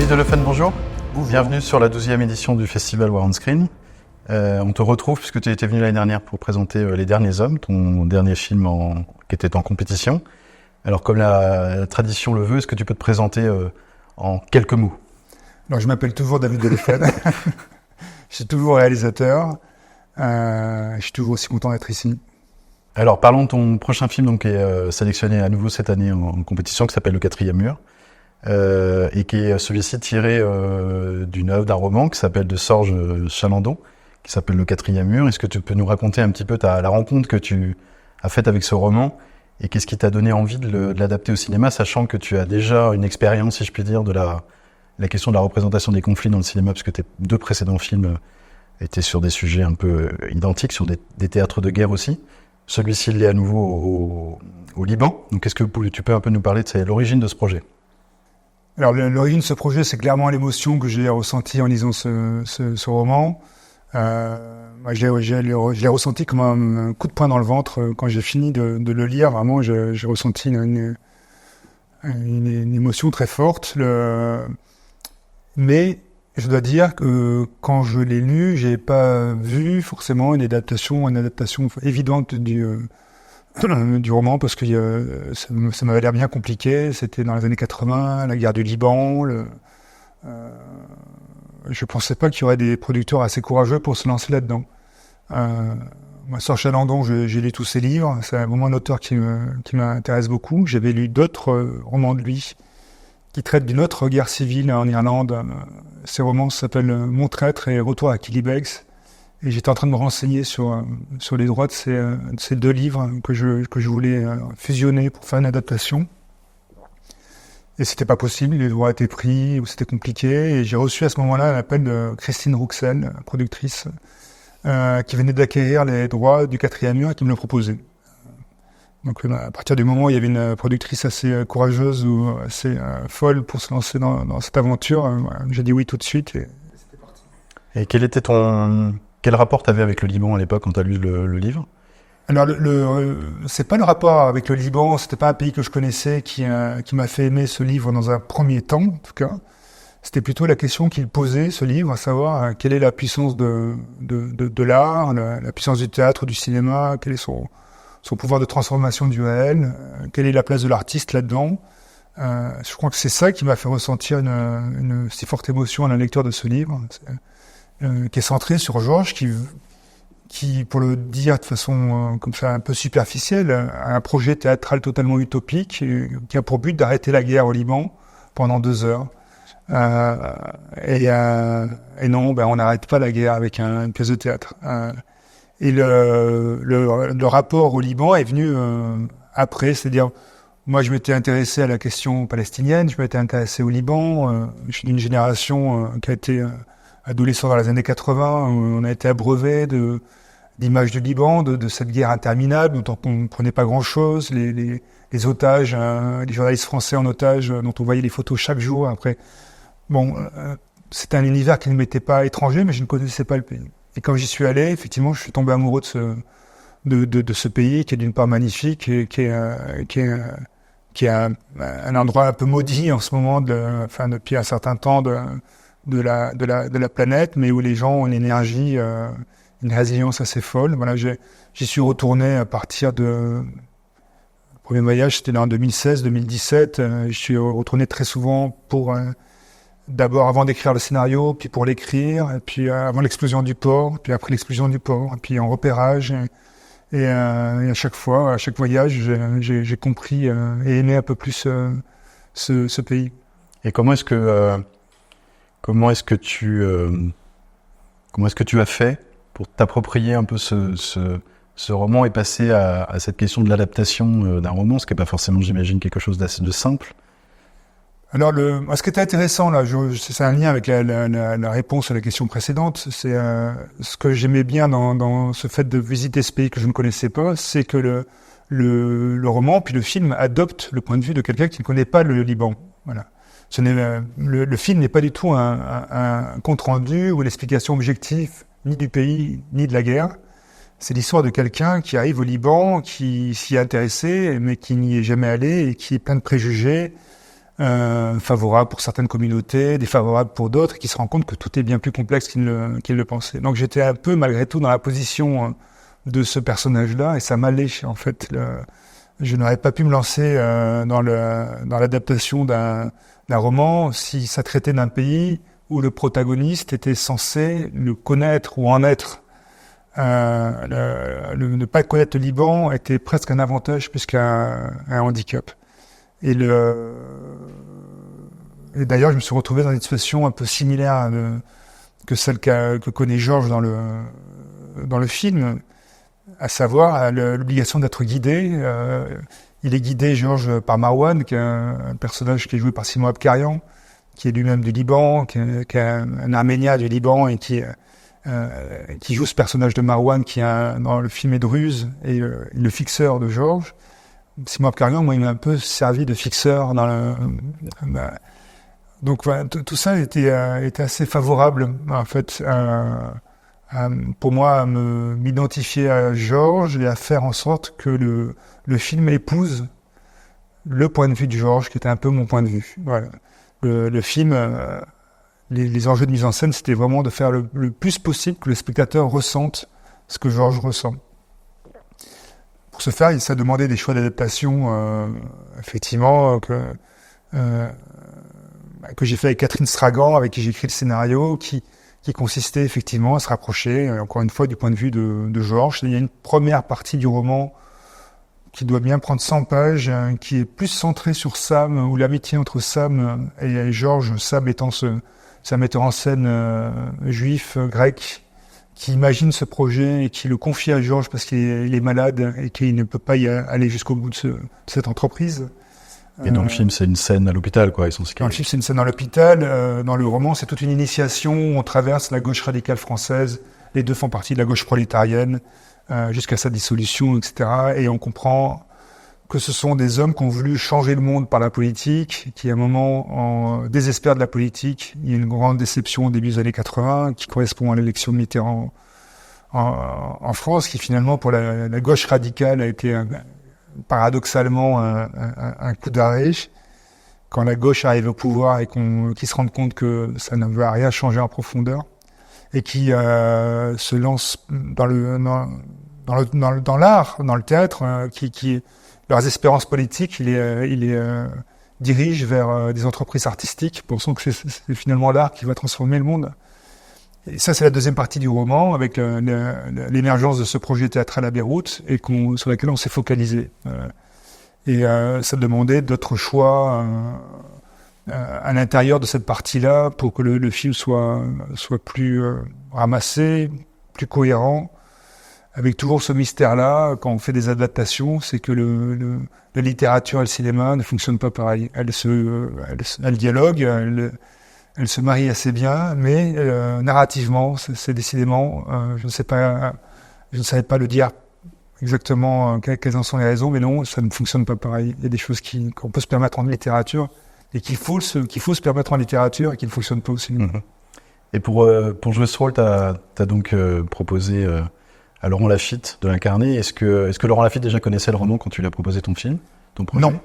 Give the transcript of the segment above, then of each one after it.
David Delefan, bonjour. Bienvenue sur la 12e édition du festival War on Screen. On te retrouve puisque tu étais venu l'année dernière pour présenter Les Derniers Hommes, ton dernier film qui était en compétition. Alors comme la tradition le veut, est-ce que tu peux te présenter en quelques mots? Alors, je m'appelle toujours David Delefan. Je suis toujours réalisateur. Je suis toujours aussi content d'être ici. Alors parlons de ton prochain film donc, qui est sélectionné à nouveau cette année en compétition, qui s'appelle Le Quatrième Mur. Et qui est celui-ci tiré d'une œuvre, d'un roman qui s'appelle de Sorge Chalandon, qui s'appelle Le Quatrième Mur. Est-ce que tu peux nous raconter un petit peu la rencontre que tu as faite avec ce roman et qu'est-ce qui t'a donné envie de l'adapter au cinéma, sachant que tu as déjà une expérience, si je puis dire, de la question de la représentation des conflits dans le cinéma, parce que tes deux précédents films étaient sur des sujets un peu identiques, sur des théâtres de guerre aussi. Celui-ci, il est à nouveau au Liban. Donc, est-ce que tu peux un peu nous parler de l'origine de ce projet ? Alors, l'origine de ce projet, c'est clairement l'émotion que j'ai ressentie en lisant ce roman. Je l'ai ressenti comme un coup de poing dans le ventre quand j'ai fini de le lire. Vraiment, j'ai ressenti une émotion très forte. Mais je dois dire que quand je l'ai lu, j'ai pas vu forcément une adaptation évidente du roman, parce que ça m'avait l'air bien compliqué. C'était dans les années 80, la guerre du Liban. Je pensais pas qu'il y aurait des producteurs assez courageux pour se lancer là-dedans. Moi, Sorge Chalandon, j'ai lu tous ses livres. C'est vraiment un auteur qui m'intéresse beaucoup. J'avais lu d'autres romans de lui qui traitent d'une autre guerre civile en Irlande. Ces romans s'appellent Mon traître et Retour à Killybegs. Et j'étais en train de me renseigner sur les droits de ces deux livres que je voulais fusionner pour faire une adaptation. Et c'était pas possible, les droits étaient pris, ou c'était compliqué. Et j'ai reçu à ce moment-là un appel de Christine Rouxel, productrice, qui venait d'acquérir les droits du Quatrième Mur et qui me le proposait. Donc à partir du moment où il y avait une productrice assez courageuse ou assez folle pour se lancer dans cette aventure, j'ai dit oui tout de suite et c'était parti. Et quel rapport t'avais avec le Liban à l'époque quand t'as lu le livre ? Alors c'est pas le rapport avec le Liban, c'était pas un pays que je connaissais qui m'a fait aimer ce livre dans un premier temps, en tout cas. C'était plutôt la question qu'il posait, ce livre, à savoir quelle est la puissance de l'art, la puissance du théâtre, du cinéma, quel est son pouvoir de transformation du réel, quelle est la place de l'artiste là-dedans. Je crois que c'est ça qui m'a fait ressentir une si forte émotion à la lecture de ce livre, qui est centré sur Georges, qui, pour le dire de façon comme ça un peu superficielle, a un projet théâtral totalement utopique, qui a pour but d'arrêter la guerre au Liban pendant 2 heures. Et non, on n'arrête pas la guerre avec une pièce de théâtre. Et le rapport au Liban est venu après, c'est-à-dire, moi je m'étais intéressé à la question palestinienne, je m'étais intéressé au Liban, je suis d'une génération qui a été adolescent dans les années 80, où on a été abreuvé d'images du Liban, de cette guerre interminable dont on ne prenait pas grand-chose, les otages, les journalistes français en otage dont on voyait les photos chaque jour après. Bon, c'était un univers qui ne m'était pas étranger, mais je ne connaissais pas le pays. Et quand j'y suis allé, effectivement, je suis tombé amoureux de ce pays qui est d'une part magnifique et qui est un endroit un peu maudit en ce moment, depuis un certain temps de la planète, mais où les gens ont une énergie, une résilience assez folle. Voilà, j'y suis retourné à partir le premier voyage, c'était en 2016-2017. Je suis retourné très souvent d'abord avant d'écrire le scénario, puis pour l'écrire, et puis avant l'explosion du port, puis après l'explosion du port, et puis en repérage. Et à chaque fois, à chaque voyage, j'ai compris et aimé un peu plus ce pays. Et comment est-ce que tu as fait pour t'approprier un peu ce roman et passer à cette question de l'adaptation d'un roman, ce qui n'est pas forcément, j'imagine, quelque chose de simple? Alors, ce qui était intéressant, là, c'est un lien avec la réponse à la question précédente, c'est ce que j'aimais bien dans ce fait de visiter ce pays que je ne connaissais pas, c'est que le roman, puis le film, adopte le point de vue de quelqu'un qui ne connaît pas le Liban. Voilà. Le film n'est pas du tout un compte-rendu ou l'explication objective ni du pays, ni de la guerre. C'est l'histoire de quelqu'un qui arrive au Liban, qui s'y est intéressé, mais qui n'y est jamais allé et qui est plein de préjugés, favorables pour certaines communautés, défavorables pour d'autres, et qui se rend compte que tout est bien plus complexe qu'il le pensait. Donc j'étais un peu, malgré tout, dans la position de ce personnage-là, et ça m'allait, en fait. Je n'aurais pas pu me lancer dans l'adaptation d'un roman si ça traitait d'un pays où le protagoniste était censé le connaître ou en être. Ne pas connaître le Liban était presque un avantage plus qu'un handicap. Et d'ailleurs, je me suis retrouvé dans une situation un peu similaire que celle que connaît Georges dans le film, à savoir l'obligation d'être guidé. Il est guidé, Georges, par Marwan, qui est un personnage qui est joué par Simon Abkarian, qui est lui-même du Liban, qui est un Arménien du Liban et qui joue ce personnage de Marwan qui dans le film est Druze et le fixeur de Georges. Simon Abkarian, moi, il m'a un peu servi de fixeur donc voilà, tout ça était assez favorable en fait pour moi à m'identifier à Georges et à faire en sorte que le film épouse le point de vue de Georges qui était un peu mon point de vue. Voilà. Le film, les enjeux de mise en scène, c'était vraiment de faire le plus possible que le spectateur ressente ce que Georges ressent. Pour ce faire, ça demandait des choix d'adaptation, effectivement, que j'ai fait avec Catherine Stragan, avec qui j'ai écrit le scénario, qui consistait effectivement à se rapprocher, encore une fois, du point de vue de Georges. Il y a une première partie du roman qui doit bien prendre 100 pages, qui est plus centrée sur Sam, ou l'amitié entre Sam et Georges, Sam étant un metteur en scène juif, grec, qui imagine ce projet et qui le confie à Georges parce qu'il est malade et qu'il ne peut pas y aller jusqu'au bout de cette entreprise. Et dans le film, c'est une scène à l'hôpital, quoi. Dans le film, c'est une scène dans l'hôpital. Dans le roman, c'est toute une initiation où on traverse la gauche radicale française. Les deux font partie de la gauche prolétarienne, jusqu'à sa dissolution, etc. Et on comprend que ce sont des hommes qui ont voulu changer le monde par la politique, qui à un moment désespèrent de la politique. Il y a une grande déception au début des années 80, qui correspond à l'élection de Mitterrand en France, qui finalement, pour la gauche radicale, a été paradoxalement un coup d'arrêt. Quand la gauche arrive au pouvoir et qu'ils se rendent compte que ça ne va rien changer en profondeur, et qui se lance dans l'art, dans le théâtre, qui leurs espérances politiques, il les dirige vers des entreprises artistiques, pensant que c'est finalement l'art qui va transformer le monde. Et ça, c'est la deuxième partie du roman, avec l'émergence de ce projet théâtral à Beyrouth, et sur laquelle on s'est focalisé. Et ça demandait d'autres choix à l'intérieur de cette partie-là, pour que le film soit plus ramassé, plus cohérent, avec toujours ce mystère-là, quand on fait des adaptations, c'est que la littérature et le cinéma ne fonctionnent pas pareil. Elles dialoguent, elles se marient assez bien, mais narrativement, c'est décidément, je ne savais pas le dire exactement quelles en sont les raisons, mais non, ça ne fonctionne pas pareil. Il y a des choses qu'on peut se permettre en littérature et qu'il faut se permettre en littérature et qui ne fonctionnent pas au cinéma. Mmh. Et pour jouer ce rôle, t'as donc proposé à Laurent Lafitte de l'incarner. Est-ce que Laurent Lafitte déjà connaissait le roman quand tu lui as proposé ton projet? Non.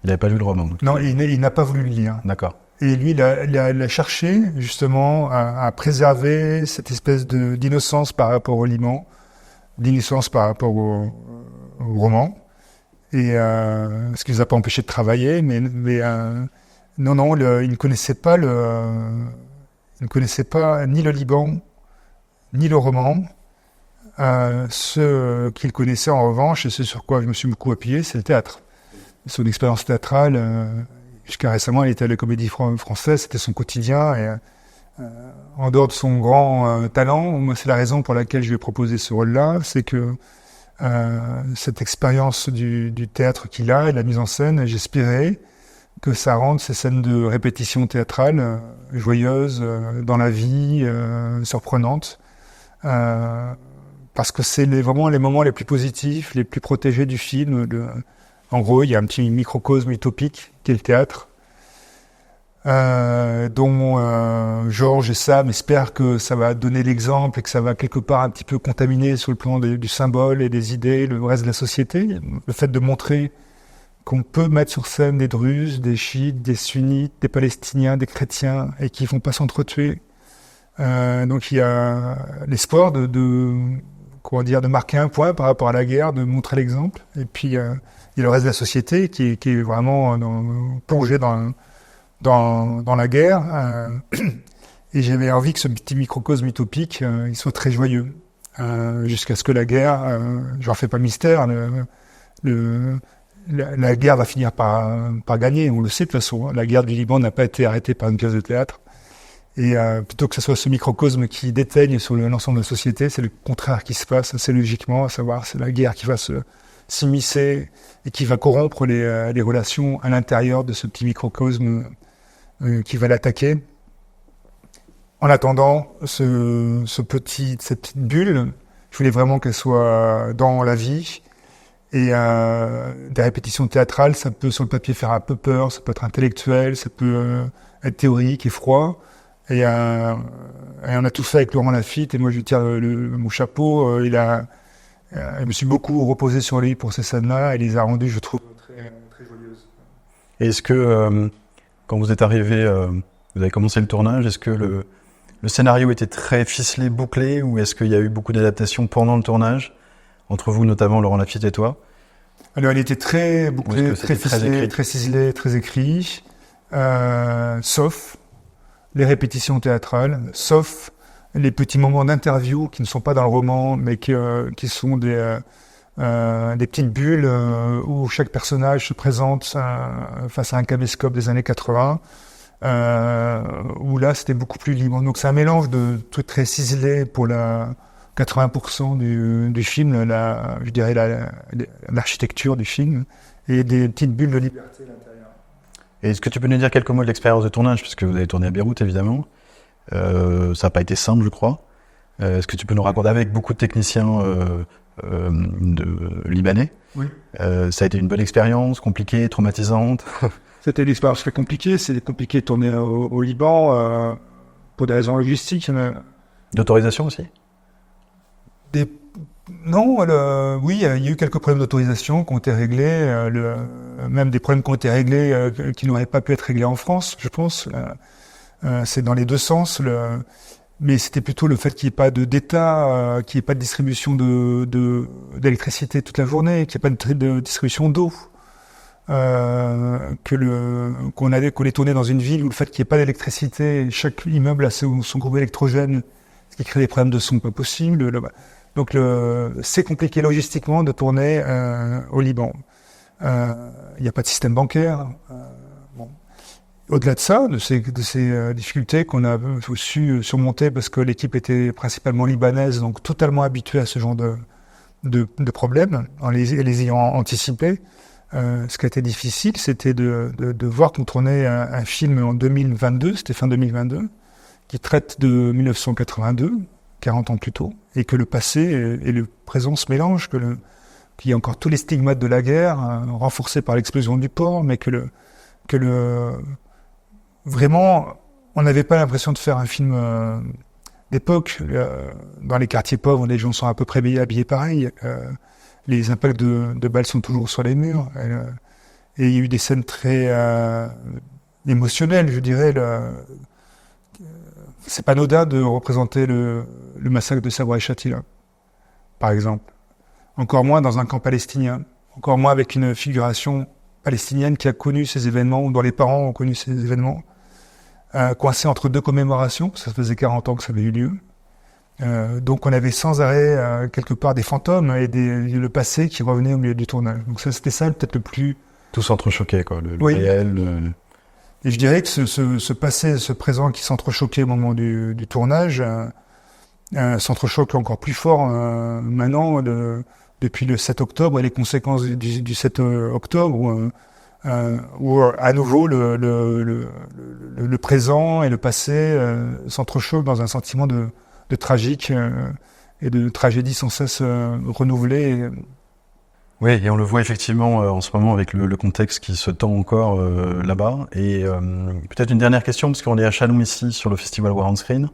Il n'avait pas lu le roman? Donc. Non, il n'a pas voulu le lire. D'accord. Et lui, il a cherché justement à préserver cette espèce d'innocence par rapport au Liban, d'innocence par rapport au roman, et ce qui ne nous a pas empêché de travailler, mais non, il ne connaissait pas ni le Liban, ni le roman. Ce qu'il connaissait en revanche, et ce sur quoi je me suis beaucoup appuyé, c'est le théâtre. Son expérience théâtrale, jusqu'à récemment, il était à la Comédie Française, c'était son quotidien, et en dehors de son grand talent, moi, c'est la raison pour laquelle je lui ai proposé ce rôle-là, c'est que cette expérience du théâtre qu'il a et de la mise en scène, j'espérais que ça rende ces scènes de répétition théâtrale joyeuses, dans la vie, surprenantes, parce que c'est vraiment les moments les plus positifs, les plus protégés du film. En gros, il y a un petit microcosme utopique qui est le théâtre, dont Georges et Sam espèrent que ça va donner l'exemple et que ça va quelque part un petit peu contaminer sur le plan du symbole et des idées le reste de la société. Le fait de montrer qu'on peut mettre sur scène des Druzes, des Chiites, des Sunnites, des Palestiniens, des chrétiens, et qui vont pas s'entretuer. Donc il y a l'espoir de marquer un point par rapport à la guerre, de montrer l'exemple. Et puis il y a le reste de la société qui est vraiment plongé dans la guerre. Et j'avais envie que ce petit microcosme utopique, il soit très joyeux. Jusqu'à ce que la guerre, je leur fais pas mystère, la guerre va finir par gagner, on le sait de toute façon. La guerre du Liban n'a pas été arrêtée par une pièce de théâtre. Et plutôt que ce soit ce microcosme qui déteigne sur l'ensemble de la société, c'est le contraire qui se passe assez logiquement, à savoir c'est la guerre qui va s'immiscer et qui va corrompre les relations à l'intérieur de ce petit microcosme qui va l'attaquer. En attendant, cette petite bulle, je voulais vraiment qu'elle soit dans la vie. Et des répétitions théâtrales, ça peut sur le papier faire un peu peur, ça peut être intellectuel, ça peut être théorique et froid. Et on a tout fait avec Laurent Lafitte, et moi je tire mon chapeau. Je me suis beaucoup reposé sur lui pour ces scènes-là, et les a rendues, je trouve, très, très joyeuses. Et est-ce que, quand vous êtes arrivé, vous avez commencé le tournage, est-ce que le scénario était très ficelé, bouclé, ou est-ce qu'il y a eu beaucoup d'adaptations pendant le tournage, entre vous notamment, Laurent Lafitte et toi? Alors, il était très bouclé, très ficelé, très ciselé, très écrit, sauf les répétitions théâtrales, sauf les petits moments d'interview qui ne sont pas dans le roman, mais qui sont des petites bulles où chaque personnage se présente face à un caméscope des années 80, où là c'était beaucoup plus libre. Donc c'est un mélange de trucs très ciselés pour 80% du film, je dirais l'architecture du film, et des petites bulles de liberté à l'intérieur. Et est-ce que tu peux nous dire quelques mots de l'expérience de tournage, puisque vous avez tourné à Beyrouth évidemment, ça n'a pas été simple je crois. Est-ce que tu peux nous raconter avec beaucoup de techniciens libanais? Oui. Ça a été une bonne expérience, compliquée, traumatisante? C'était une expérience très compliquée, c'était compliqué de tourner au Liban pour des raisons logistiques. D'autorisation aussi? Non, oui, il y a eu quelques problèmes d'autorisation qui ont été réglés, même des problèmes qui ont été réglés qui n'auraient pas pu être réglés en France, je pense. C'est dans les deux sens. Mais c'était plutôt le fait qu'il n'y ait pas d'État, qu'il n'y ait pas de distribution d'électricité toute la journée, qu'il n'y ait pas de distribution d'eau. Qu'on est tourné dans une ville où le fait qu'il n'y ait pas d'électricité, chaque immeuble a son groupe électrogène, ce qui crée des problèmes de son pas possible. Donc c'est compliqué logistiquement de tourner au Liban. Il n'y a pas de système bancaire. Au-delà de ça, de ces difficultés qu'on a su surmonter parce que l'équipe était principalement libanaise, donc totalement habituée à ce genre de problèmes, en les ayant anticipés. Ce qui a été difficile, c'était de voir qu'on tournait un film en 2022, c'était fin 2022, qui traite de 1982, 40 ans plus tôt, et que le passé et le présent se mélangent, qu'il y a encore tous les stigmates de la guerre, renforcés par l'explosion du port, mais vraiment, on n'avait pas l'impression de faire un film d'époque. Dans les quartiers pauvres, les gens sont à peu près habillés pareil. Les impacts de balles sont toujours sur les murs. Et il y a eu des scènes très émotionnelles, je dirais. C'est pas anodin de représenter le massacre de Sabra et Shatila, par exemple. Encore moins dans un camp palestinien. Encore moins avec une figuration palestinienne qui a connu ces événements, ou dont les parents ont connu ces événements, coincé entre deux commémorations, ça faisait 40 ans que ça avait eu lieu. Donc on avait sans arrêt quelque part des fantômes et le passé qui revenait au milieu du tournage. Donc c'était ça peut-être le plus... Tout s'entrechoquait, quoi, le oui. réel... Et je dirais que ce passé, ce présent qui s'entrechoquait au moment du tournage, s'entrechoque encore plus fort maintenant, depuis le 7 octobre et les conséquences du 7 octobre, où à nouveau le présent et le passé s'entrechoquent dans un sentiment de tragique et de tragédie sans cesse renouvelée. Oui, et on le voit effectivement en ce moment avec le contexte qui se tend encore là-bas. Et peut-être une dernière question, parce qu'on est à Chalon ici sur le festival War on Screen,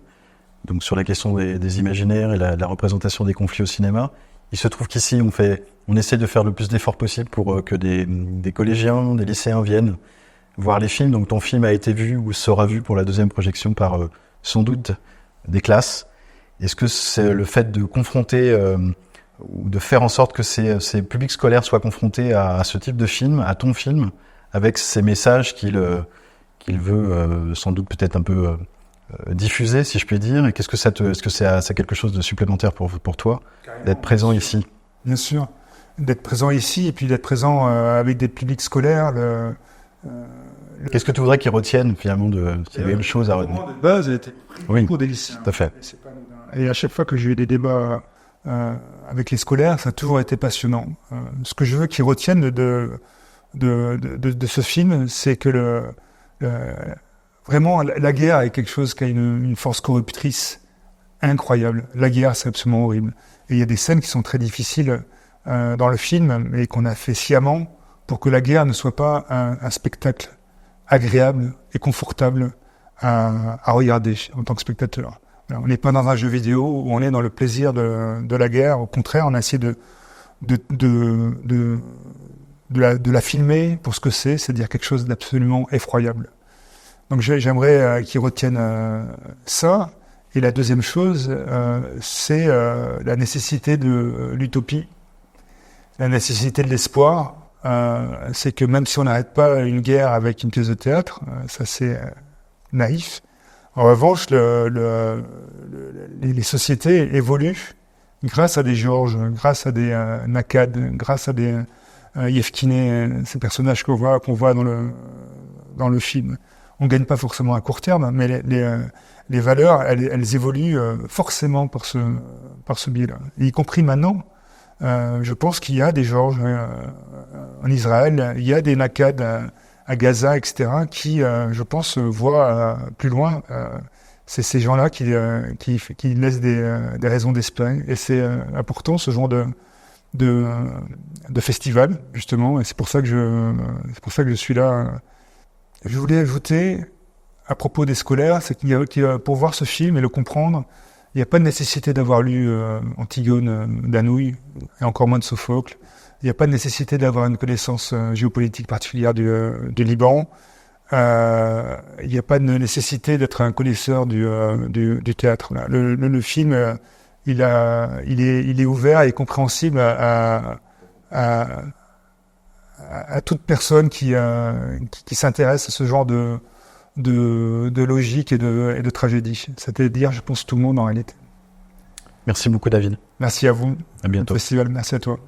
donc sur la question des imaginaires et la représentation des conflits au cinéma. Il se trouve qu'ici, on essaie de faire le plus d'efforts possible pour que des collégiens, des lycéens viennent voir les films. Donc ton film a été vu ou sera vu pour la deuxième projection par sans doute des classes. Est-ce que c'est le fait de confronter ou de faire en sorte que ces publics scolaires soient confrontés à ce type de film, à ton film, avec ces messages qu'il veut sans doute peut-être un peu diffuser, si je puis dire, et est-ce que c'est quelque chose de supplémentaire pour toi, d'être présent ici? Bien sûr, d'être présent ici et puis d'être présent avec des publics scolaires. Qu'est-ce que tu voudrais qu'ils retiennent finalement c'est la même chose à retenir? De base, elle était Oui, pour des lycéens. tout à fait. Et à chaque fois que j'ai eu des débats avec les scolaires, ça a toujours été passionnant. Ce que je veux qu'ils retiennent de ce film, c'est que vraiment la guerre est quelque chose qui a une force corruptrice incroyable. La guerre, c'est absolument horrible. Et il y a des scènes qui sont très difficiles dans le film, mais qu'on a fait sciemment pour que la guerre ne soit pas un spectacle agréable et confortable à regarder en tant que spectateur. Alors, on n'est pas dans un jeu vidéo où on est dans le plaisir de la guerre. Au contraire, on a essayé de la filmer pour ce que c'est-à-dire quelque chose d'absolument effroyable. Donc j'aimerais qu'ils retiennent ça. Et la deuxième chose, c'est la nécessité de l'utopie, la nécessité de l'espoir. C'est que même si on n'arrête pas une guerre avec une pièce de théâtre, ça c'est naïf. En revanche, les sociétés évoluent grâce à des Georges, grâce à des Nakad, grâce à des Yevkine, ces personnages qu'on voit dans le film. On gagne pas forcément à court terme, mais les valeurs, elles évoluent forcément par ce biais-là. Y compris maintenant, je pense qu'il y a des Georges en Israël, il y a des Nakad à Gaza, etc., qui, je pense, voient plus loin. C'est ces gens-là qui laissent des raisons d'espérer. Et c'est important, ce genre de festival, justement. Et c'est pour ça que je suis là. Je voulais ajouter, à propos des scolaires, c'est pour voir ce film et le comprendre, il n'y a pas de nécessité d'avoir lu Antigone d'Anouilh, et encore moins de Sophocle. Il n'y a pas de nécessité d'avoir une connaissance géopolitique particulière du Liban. Il n'y a pas de nécessité d'être un connaisseur du théâtre. Là. Le film, il est ouvert et compréhensible à toute personne qui s'intéresse à ce genre de logique et de tragédie. C'est-à-dire, je pense, tout le monde en réalité. Merci beaucoup, David. Merci à vous. À bientôt. Festival, merci à toi.